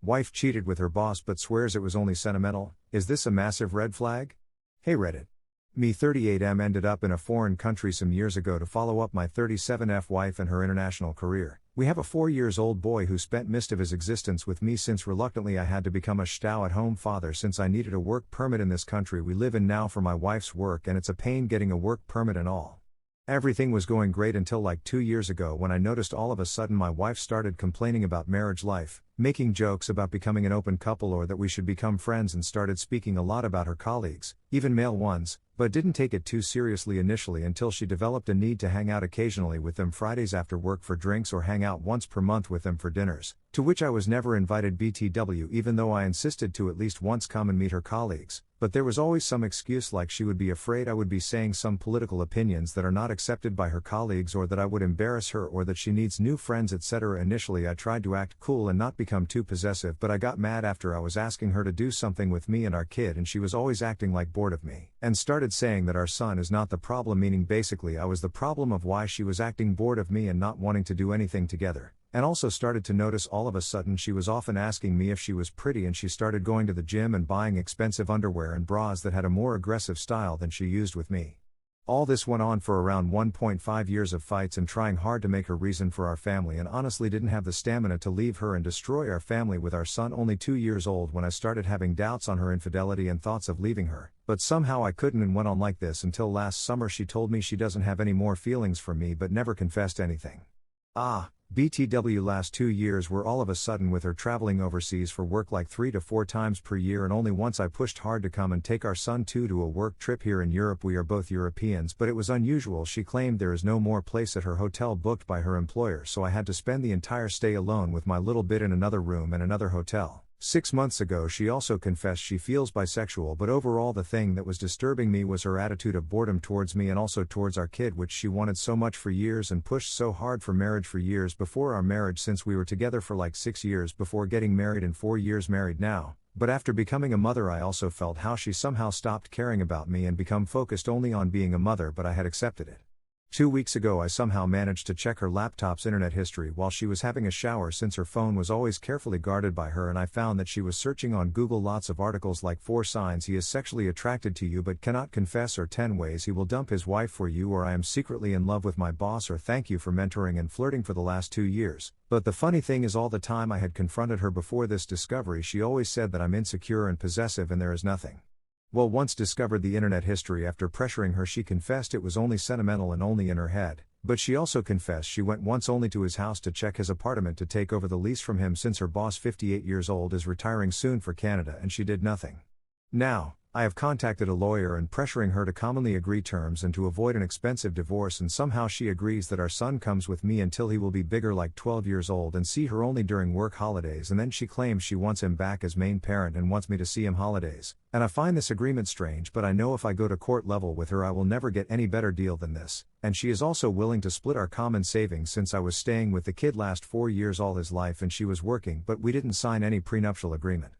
Wife cheated with her boss but swears it was only sentimental. Is this a massive red flag? Hey Reddit. Me 38M ended up in a foreign country some years ago to follow up my 37F wife and her international career. We have a 4-year-old boy who spent most of his existence with me since reluctantly I had to become a stay-at-home father since I needed a work permit in this country we live in now for my wife's work, and it's a pain getting a work permit and all. Everything was going great until like 2 years ago when I noticed all of a sudden my wife started complaining about marriage life, making jokes about becoming an open couple or that we should become friends, and started speaking a lot about her colleagues, even male ones, but didn't take it too seriously initially until she developed a need to hang out occasionally with them Fridays after work for drinks or hang out once per month with them for dinners, to which I was never invited BTW even though I insisted to at least once come and meet her colleagues, but there was always some excuse like she would be afraid I would be saying some political opinions that are not accepted by her colleagues, or that I would embarrass her, or that she needs new friends, etc. Initially I tried to act cool and not become too possessive, but I got mad after I was asking her to do something with me and our kid and she was always acting like bored of me, and started saying that our son is not the problem, meaning basically I was the problem of why she was acting bored of me and not wanting to do anything together. And also started to notice all of a sudden she was often asking me if she was pretty, and she started going to the gym and buying expensive underwear and bras that had a more aggressive style than she used with me. All this went on for around 1.5 years of fights and trying hard to make her reason for our family, and honestly didn't have the stamina to leave her and destroy our family with our son only 2 years old when I started having doubts on her infidelity and thoughts of leaving her, but somehow I couldn't, and went on like this until last summer she told me she doesn't have any more feelings for me but never confessed anything. BTW last 2 years were all of a sudden with her traveling overseas for work like 3 to 4 times per year, and only once I pushed hard to come and take our son to a work trip here in Europe. We are both Europeans, but it was unusual. She claimed there is no more place at her hotel booked by her employer, so I had to spend the entire stay alone with my little bit in another room in another hotel. 6 months ago she also confessed she feels bisexual, but overall the thing that was disturbing me was her attitude of boredom towards me and also towards our kid, which she wanted so much for years and pushed so hard for marriage for years before our marriage, since we were together for like 6 years before getting married and 4 years married now. But after becoming a mother I also felt how she somehow stopped caring about me and become focused only on being a mother, but I had accepted it. 2 weeks ago I somehow managed to check her laptop's internet history while she was having a shower, since her phone was always carefully guarded by her, and I found that she was searching on Google lots of articles like 4 signs he is sexually attracted to you but cannot confess, or 10 ways he will dump his wife for you, or I am secretly in love with my boss, or thank you for mentoring and flirting for the last 2 years. But the funny thing is, all the time I had confronted her before this discovery she always said that I'm insecure and possessive and there is nothing. Well, once discovered the internet history after pressuring her, she confessed it was only sentimental and only in her head, but she also confessed she went once only to his house to check his apartment to take over the lease from him, since her boss, 58 years old, is retiring soon for Canada, and she did nothing. Now, I have contacted a lawyer and pressuring her to commonly agree terms and to avoid an expensive divorce, and somehow she agrees that our son comes with me until he will be bigger, like 12 years old, and see her only during work holidays, and then she claims she wants him back as main parent and wants me to see him holidays. And I find this agreement strange, but I know if I go to court level with her I will never get any better deal than this, and she is also willing to split our common savings, since I was staying with the kid last 4 years all his life and she was working, but we didn't sign any prenuptial agreement.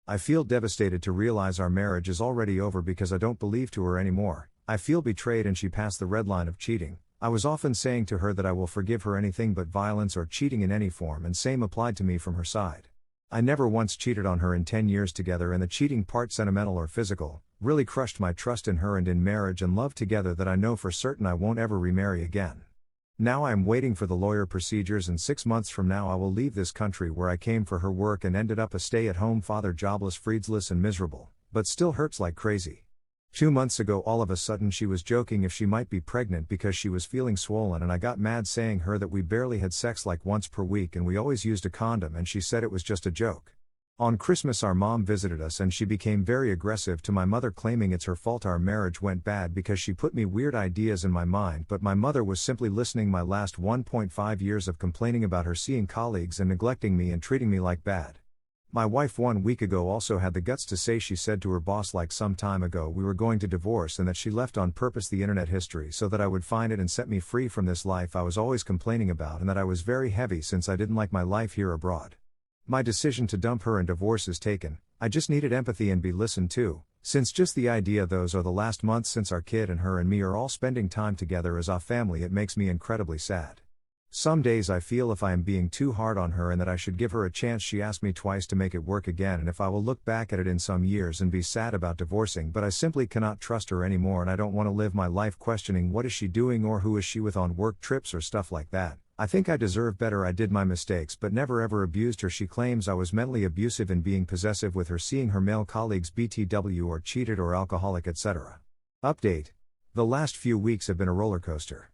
I feel devastated to realize our marriage is already over because I don't believe to her anymore. I feel betrayed and she passed the red line of cheating. I was often saying to her that I will forgive her anything but violence or cheating in any form, and same applied to me from her side. I never once cheated on her in 10 years together, and the cheating part, sentimental or physical, really crushed my trust in her and in marriage and love together that I know for certain I won't ever remarry again. Now I am waiting for the lawyer procedures, and 6 months from now I will leave this country where I came for her work and ended up a stay-at-home father, jobless, friedless and miserable, but still hurts like crazy. 2 months ago all of a sudden she was joking if she might be pregnant because she was feeling swollen, and I got mad saying her that we barely had sex like once per week and we always used a condom, and she said it was just a joke. On Christmas our mom visited us and she became very aggressive to my mother, claiming it's her fault our marriage went bad because she put me weird ideas in my mind, but my mother was simply listening my last 1.5 years of complaining about her seeing colleagues and neglecting me and treating me like bad. My wife 1 week ago also had the guts to say she said to her boss like some time ago we were going to divorce, and that she left on purpose the internet history so that I would find it and set me free from this life I was always complaining about, and that I was very heavy since I didn't like my life here abroad. My decision to dump her and divorce is taken. I just needed empathy and be listened to, since just the idea those are the last months since our kid and her and me are all spending time together as a family, it makes me incredibly sad. Some days I feel if I am being too hard on her and that I should give her a chance. She asked me twice to make it work again, and if I will look back at it in some years and be sad about divorcing, but I simply cannot trust her anymore, and I don't want to live my life questioning what is she doing or who is she with on work trips or stuff like that. I think I deserve better. I did my mistakes but never ever abused her. She claims I was mentally abusive and being possessive with her, seeing her male colleagues BTW or cheated or alcoholic, etc. Update. The last few weeks have been a roller coaster.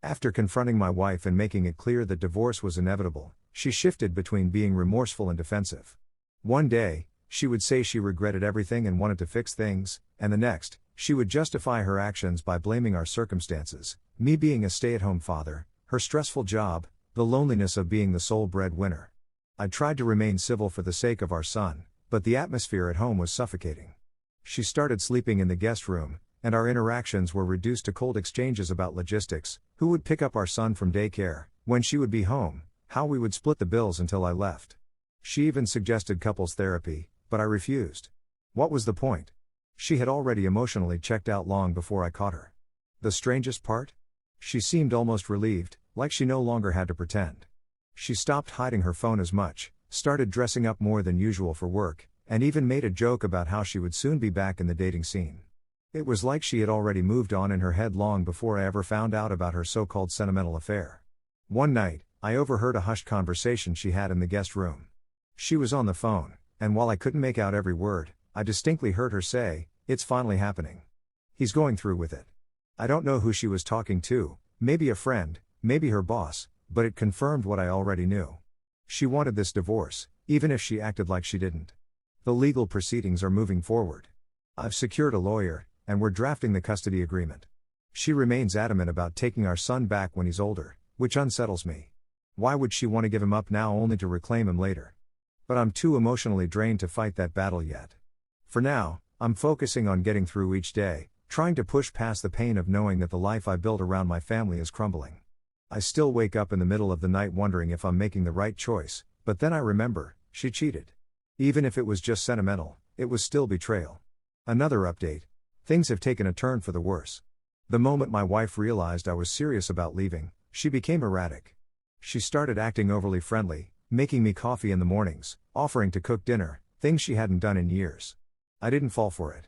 After confronting my wife and making it clear that divorce was inevitable, she shifted between being remorseful and defensive. One day, she would say she regretted everything and wanted to fix things, and the next, she would justify her actions by blaming our circumstances, me being a stay-at-home father, her stressful job, the loneliness of being the sole breadwinner. I tried to remain civil for the sake of our son, but the atmosphere at home was suffocating. She started sleeping in the guest room, and our interactions were reduced to cold exchanges about logistics, who would pick up our son from daycare, when she would be home, how we would split the bills until I left. She even suggested couples therapy, but I refused. What was the point? She had already emotionally checked out long before I caught her. The strangest part? She seemed almost relieved, like she no longer had to pretend. She stopped hiding her phone as much, started dressing up more than usual for work, and even made a joke about how she would soon be back in the dating scene. It was like she had already moved on in her head long before I ever found out about her so-called sentimental affair. One night, I overheard a hushed conversation she had in the guest room. She was on the phone, and while I couldn't make out every word, I distinctly heard her say, "It's finally happening. He's going through with it." I don't know who she was talking to, maybe a friend, maybe her boss, but it confirmed what I already knew. She wanted this divorce, even if she acted like she didn't. The legal proceedings are moving forward. I've secured a lawyer, and we're drafting the custody agreement. She remains adamant about taking our son back when he's older, which unsettles me. Why would she want to give him up now only to reclaim him later? But I'm too emotionally drained to fight that battle yet. For now, I'm focusing on getting through each day, trying to push past the pain of knowing that the life I built around my family is crumbling. I still wake up in the middle of the night wondering if I'm making the right choice, but then I remember, she cheated. Even if it was just sentimental, it was still betrayal. Another update. Things have taken a turn for the worse. The moment my wife realized I was serious about leaving, she became erratic. She started acting overly friendly, making me coffee in the mornings, offering to cook dinner, things she hadn't done in years. I didn't fall for it.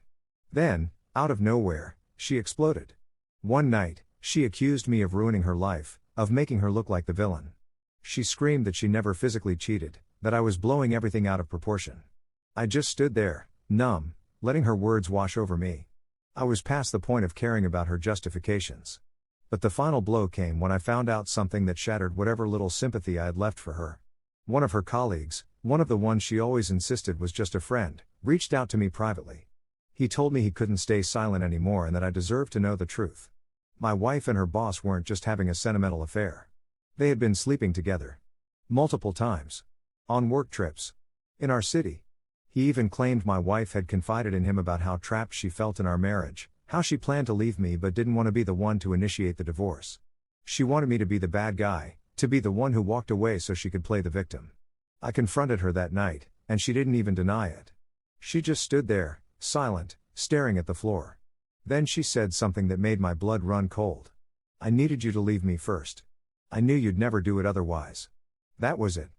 Then, out of nowhere, she exploded. One night, she accused me of ruining her life, of making her look like the villain. She screamed that she never physically cheated, that I was blowing everything out of proportion. I just stood there, numb, letting her words wash over me. I was past the point of caring about her justifications. But the final blow came when I found out something that shattered whatever little sympathy I had left for her. One of her colleagues, one of the ones she always insisted was just a friend, reached out to me privately. He told me he couldn't stay silent anymore and that I deserved to know the truth. My wife and her boss weren't just having a sentimental affair. They had been sleeping together. Multiple times. On work trips. In our city. He even claimed my wife had confided in him about how trapped she felt in our marriage, how she planned to leave me but didn't want to be the one to initiate the divorce. She wanted me to be the bad guy, to be the one who walked away so she could play the victim. I confronted her that night, and she didn't even deny it. She just stood there, silent, staring at the floor. Then she said something that made my blood run cold. "I needed you to leave me first. I knew you'd never do it otherwise." That was it.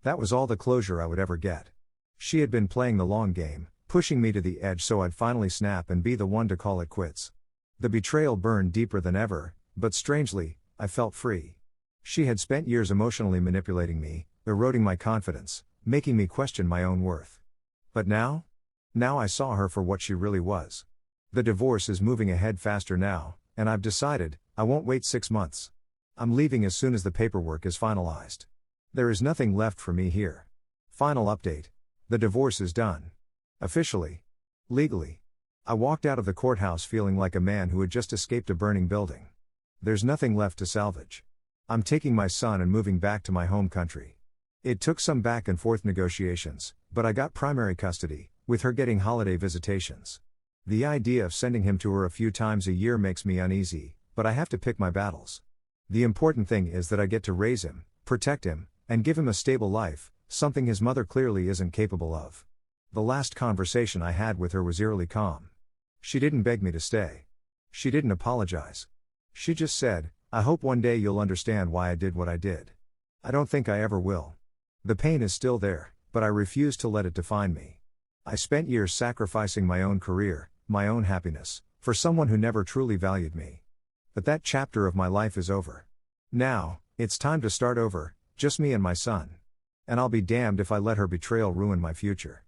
That was all the closure I would ever get. She had been playing the long game, pushing me to the edge so I'd finally snap and be the one to call it quits. The betrayal burned deeper than ever, but strangely, I felt free. She had spent years emotionally manipulating me, eroding my confidence, making me question my own worth. But now? Now I saw her for what she really was. The divorce is moving ahead faster now, and I've decided, I won't wait 6 months. I'm leaving as soon as the paperwork is finalized. There is nothing left for me here. Final update. The divorce is done. Officially. Legally. I walked out of the courthouse feeling like a man who had just escaped a burning building. There's nothing left to salvage. I'm taking my son and moving back to my home country. It took some back and forth negotiations, but I got primary custody, with her getting holiday visitations. The idea of sending him to her a few times a year makes me uneasy, but I have to pick my battles. The important thing is that I get to raise him, protect him, and give him a stable life, something his mother clearly isn't capable of. The last conversation I had with her was eerily calm. She didn't beg me to stay. She didn't apologize. She just said, I hope one day you'll understand why I did what I did. I don't think I ever will. The pain is still there, but I refuse to let it define me. I spent years sacrificing my own career, my own happiness, for someone who never truly valued me. But that chapter of my life is over. Now, it's time to start over, just me and my son. And I'll be damned if I let her betrayal ruin my future.